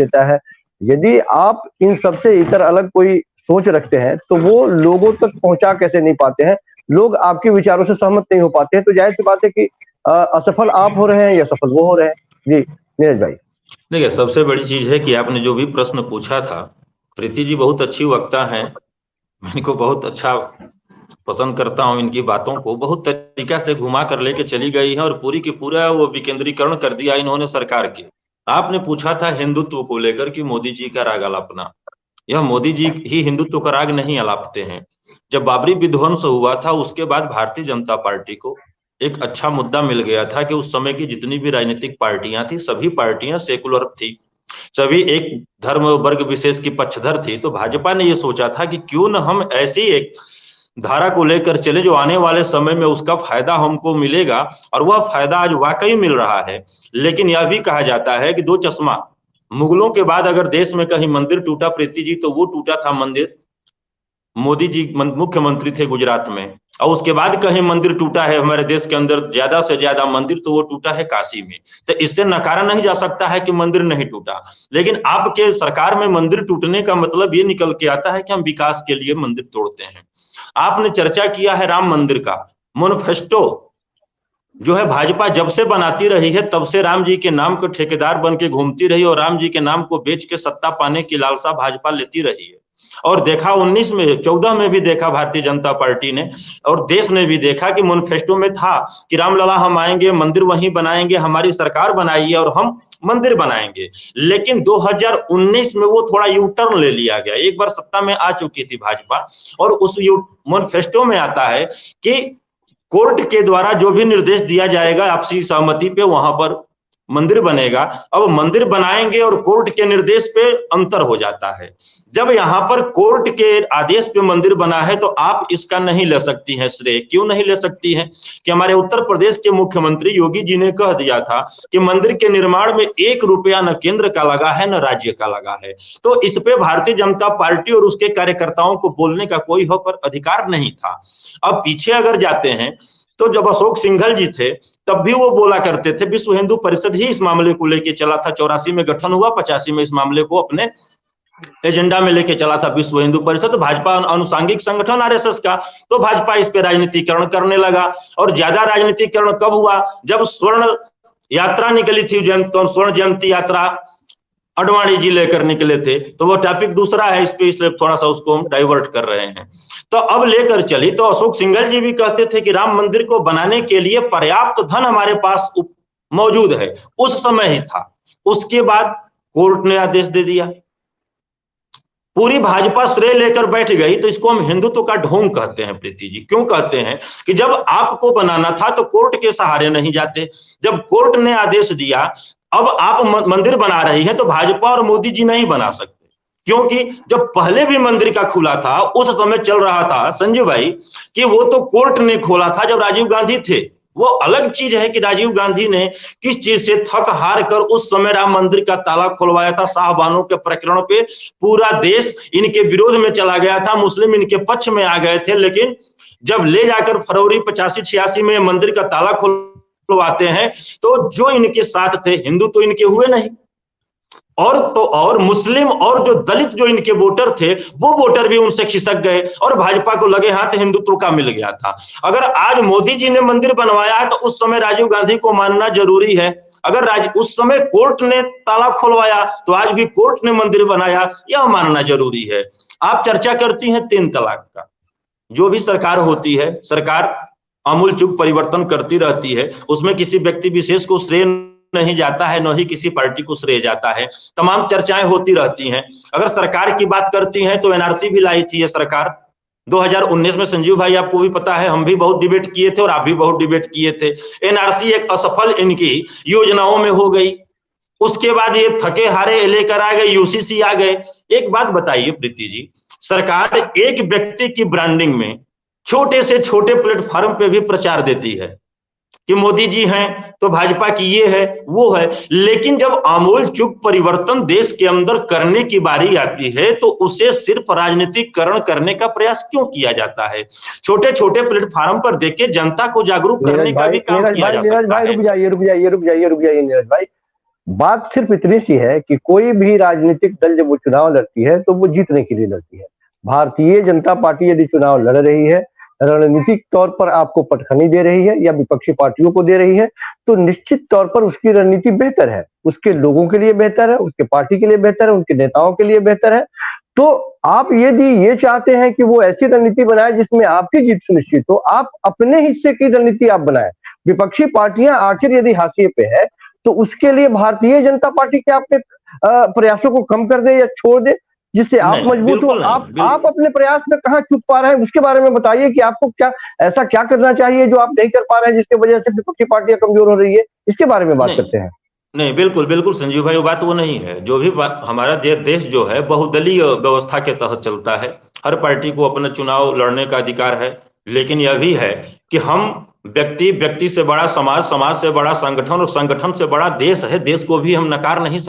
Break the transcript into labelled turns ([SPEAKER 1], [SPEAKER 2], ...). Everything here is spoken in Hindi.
[SPEAKER 1] देता है। यदि आप इन सबसे इतर अलग कोई सोच रखते हैं तो वो लोगों तक पहुंचा कैसे नहीं पाते हैं, लोग आपके विचारों से सहमत नहीं हो पाते हैं, तो जाहिर सी बात है कि असफल आप हो रहे हैं या सफल वो हो रहे हैं। जी नीरज भाई।
[SPEAKER 2] देखिए, सबसे बड़ी चीज है कि आपने जो भी प्रश्न पूछा था, प्रीति जी बहुत अच्छी वक्ता हैं, मैं इनको बहुत अच्छा पसंद करता हूं, इनकी बातों को बहुत तरीका से घुमा कर लेके चली गई है और पूरी की पूरा वो विकेंद्रीकरण कर दिया इन्होंने सरकार के। आपने पूछा था हिंदुत्व को लेकर कि मोदी जी का राग अलापना, यह मोदी जी ही हिंदुत्व का राग नहीं अलापते हैं। जब बाबरी विध्वंस हुआ था उसके बाद भारतीय जनता पार्टी को एक अच्छा मुद्दा मिल गया था कि उस समय की जितनी भी राजनीतिक पार्टियां थी सभी पार्टियां सेकुलर थी, सभी एक धर्म वर्ग विशेष की पक्षधर थी। तो भाजपा ने यह सोचा था कि क्यों न हम ऐसी एक धारा को लेकर चले जो आने वाले समय में उसका फायदा हमको मिलेगा, और वह फायदा आज वाकई मिल रहा है। लेकिन यह भी कहा जाता है कि दो चश्मा, मुगलों के बाद अगर देश में कहीं मंदिर टूटा प्रीति जी तो वो टूटा था मंदिर, मोदी जी मुख्यमंत्री थे गुजरात में, और उसके बाद कहीं मंदिर टूटा है हमारे देश के अंदर ज्यादा से ज्यादा मंदिर, तो वो टूटा है काशी में। तो इससे नकारा नहीं जा सकता है कि मंदिर नहीं टूटा, लेकिन आपके सरकार में मंदिर टूटने का मतलब ये निकल के आता है कि हम विकास के लिए मंदिर तोड़ते हैं। आपने चर्चा किया है राम मंदिर का मैनिफेस्टो, जो है भाजपा जब से बनाती रही है तब से राम जी के नाम को ठेकेदार बन के घूमती रही और राम जी के नाम को बेच के सत्ता पाने की लालसा भाजपा लेती रही है। और देखा 19 में 14 में भी देखा भारतीय जनता पार्टी ने, और देश ने भी देखा कि मैनिफेस्टो में था कि रामलला हम आएंगे, मंदिर वहीं बनाएंगे, हमारी सरकार बनाई है और हम मंदिर बनाएंगे। लेकिन 2019 में वो थोड़ा यू टर्न ले लिया गया, एक बार सत्ता में आ चुकी थी भाजपा, और उस मैनिफेस्टो में आता है कि कोर्ट के द्वारा जो भी निर्देश दिया जाएगा आपसी सहमति पे वहां पर मंदिर बनेगा। अब मंदिर बनाएंगे और कोर्ट के निर्देश पे अंतर हो जाता है। जब यहाँ पर कोर्ट के आदेश पे मंदिर बना है तो आप इसका नहीं ले सकती हैं श्रेय। क्यों नहीं ले सकती हैं? कि हमारे उत्तर प्रदेश के मुख्यमंत्री योगी जी ने कह दिया था कि मंदिर के निर्माण में 1 रुपया न केंद्र का लगा है न राज्य का लगा है। तो इस पे भारतीय जनता पार्टी और उसके कार्यकर्ताओं को बोलने का कोई हक और अधिकार नहीं था। अब पीछे अगर जाते हैं तो जब अशोक सिंघल जी थे तब भी वो बोला करते थे, विश्व हिंदू परिषद ही इस मामले को लेके चला था, 84 में गठन हुआ, 85 में इस मामले को अपने एजेंडा में लेके चला था विश्व हिंदू परिषद, भाजपा अनुसांगिक संगठन आरएसएस का। तो भाजपा इस पे राजनीतिकरण करने लगा, और ज्यादा राजनीतिकरण कब हुआ? जब स्वर्ण यात्रा निकली थी, स्वर्ण जयंती यात्रा अडवाणी जी लेकर निकले थे, तो वो टॉपिक दूसरा है इस पे, इसलिए थोड़ा सा उसको हम डाइवर्ट कर रहे हैं। तो अब लेकर चली तो अशोक सिंघल जी भी कहते थे कि राम मंदिर को बनाने के लिए पर्याप्त धन हमारे पास मौजूद है, उस समय ही था। उसके बाद कोर्ट ने आदेश दे दिया, पूरी भाजपा श्रेय लेकर बैठ गई। तो इसको हम हिंदुत्व का ढोंग कहते हैं प्रीति जी। क्यों कहते हैं? कि जब आपको बनाना था तो कोर्ट के सहारे नहीं जाते, जब कोर्ट ने आदेश दिया अब आप मंदिर बना रही हैं तो भाजपा और मोदी जी नहीं बना सकते। क्योंकि जब पहले भी मंदिर का खुला था उस समय चल रहा था संजय भाई कि वो तो कोर्ट ने खोला था जब राजीव गांधी थे। वो अलग चीज है कि राजीव गांधी ने किस चीज से थक हार कर उस समय राम मंदिर का ताला खुलवाया था। शाहबानों के प्रकरण पे पूरा देश इनके विरोध में चला गया था, मुस्लिम इनके पक्ष में आ गए थे, लेकिन जब ले जाकर फरवरी 85-86 में मंदिर का ताला खुलवाते हैं तो जो इनके साथ थे हिंदू तो इनके हुए नहीं, और मुस्लिम और जो दलित जो इनके वोटर थे वो वोटर भी उनसे खिसक गए, और भाजपा को लगे हाथ हिंदुत्व का मिल गया था। अगर आज मोदी जी ने मंदिर बनवाया है तो उस समय राजीव गांधी को मानना जरूरी है। अगर उस समय कोर्ट ने ताला खुलवाया तो आज भी कोर्ट ने मंदिर बनाया, यह मानना जरूरी है। आप चर्चा करती हैं 3 तलाक का, जो भी सरकार होती है सरकार आमूल चूक परिवर्तन करती रहती है, उसमें किसी व्यक्ति विशेष को श्रेय नहीं जाता है, न ही किसी पार्टी को श्रेय जाता है, तमाम चर्चाएं होती रहती हैं। अगर सरकार की बात करती हैं तो एनआरसी भी लाई थी ये सरकार 2019 में, संजीव भाई आपको भी पता है, हम भी बहुत डिबेट किए थे और आप भी बहुत डिबेट किए थे। एनआरसी एक असफल इनकी योजनाओं में हो गई, उसके बाद ये थके हारे लेकर आ गए, यूसीसी आ गए। एक बात बताइए प्रीति जी, सरकार एक व्यक्ति की ब्रांडिंग में छोटे से छोटे प्लेटफॉर्म पे भी प्रचार देती है कि मोदी जी हैं तो भाजपा की ये है वो है, लेकिन जब आमूल चूक परिवर्तन देश के अंदर करने की बारी आती है तो उसे सिर्फ राजनीतिकरण करने का प्रयास क्यों किया जाता है? छोटे छोटे प्लेटफॉर्म पर देके जनता को जागरूक करने का भी काम किया जा सकता है।
[SPEAKER 1] रुक जाइए नीरज भाई, बात सिर्फ इतनी सी है कि कोई भी राजनीतिक दल जब वो चुनाव लड़ती है तो वो जीतने के लिए लड़ती है। भारतीय जनता पार्टी यदि चुनाव लड़ रही है, रणनीतिक तौर पर आपको पटखनी दे रही है या विपक्षी पार्टियों को दे रही है, तो निश्चित तौर पर उसकी रणनीति बेहतर है, उसके लोगों के लिए बेहतर है, उसके पार्टी के लिए बेहतर है, उनके नेताओं के लिए बेहतर है। तो आप यदि ये चाहते हैं कि वो ऐसी रणनीति बनाए जिसमें आपकी जीत सुनिश्चित हो, आप अपने हिस्से की रणनीति आप बनाएं। विपक्षी पार्टियां आखिर यदि हाशिए पे है तो उसके लिए भारतीय जनता पार्टी के अपने प्रयासों को कम कर दे या छोड़ दे, जिससे आप मजबूत हो। आप अपने प्रयास में कहाँ चूक पा रहे हैं उसके बारे में बताइए कि आपको क्या ऐसा क्या करना चाहिए जो आप नहीं कर पा रहे हैं, जिसकी वजह से विपक्षी पार्टियां कमजोर हो रही है, इसके बारे में बात करते हैं।
[SPEAKER 2] नहीं, बिल्कुल बिल्कुल संजीव भाई, वो बात वो नहीं है। जो भी बात, हमारा देश जो है बहुदलीय व्यवस्था के तहत चलता है। हर पार्टी को अपना चुनाव लड़ने का अधिकार है, लेकिन यह भी है कि हम व्यक्ति से बड़ा समाज, समाज से बड़ा संगठन और संगठन से बड़ा देश है। देश को भी हम नकार नहीं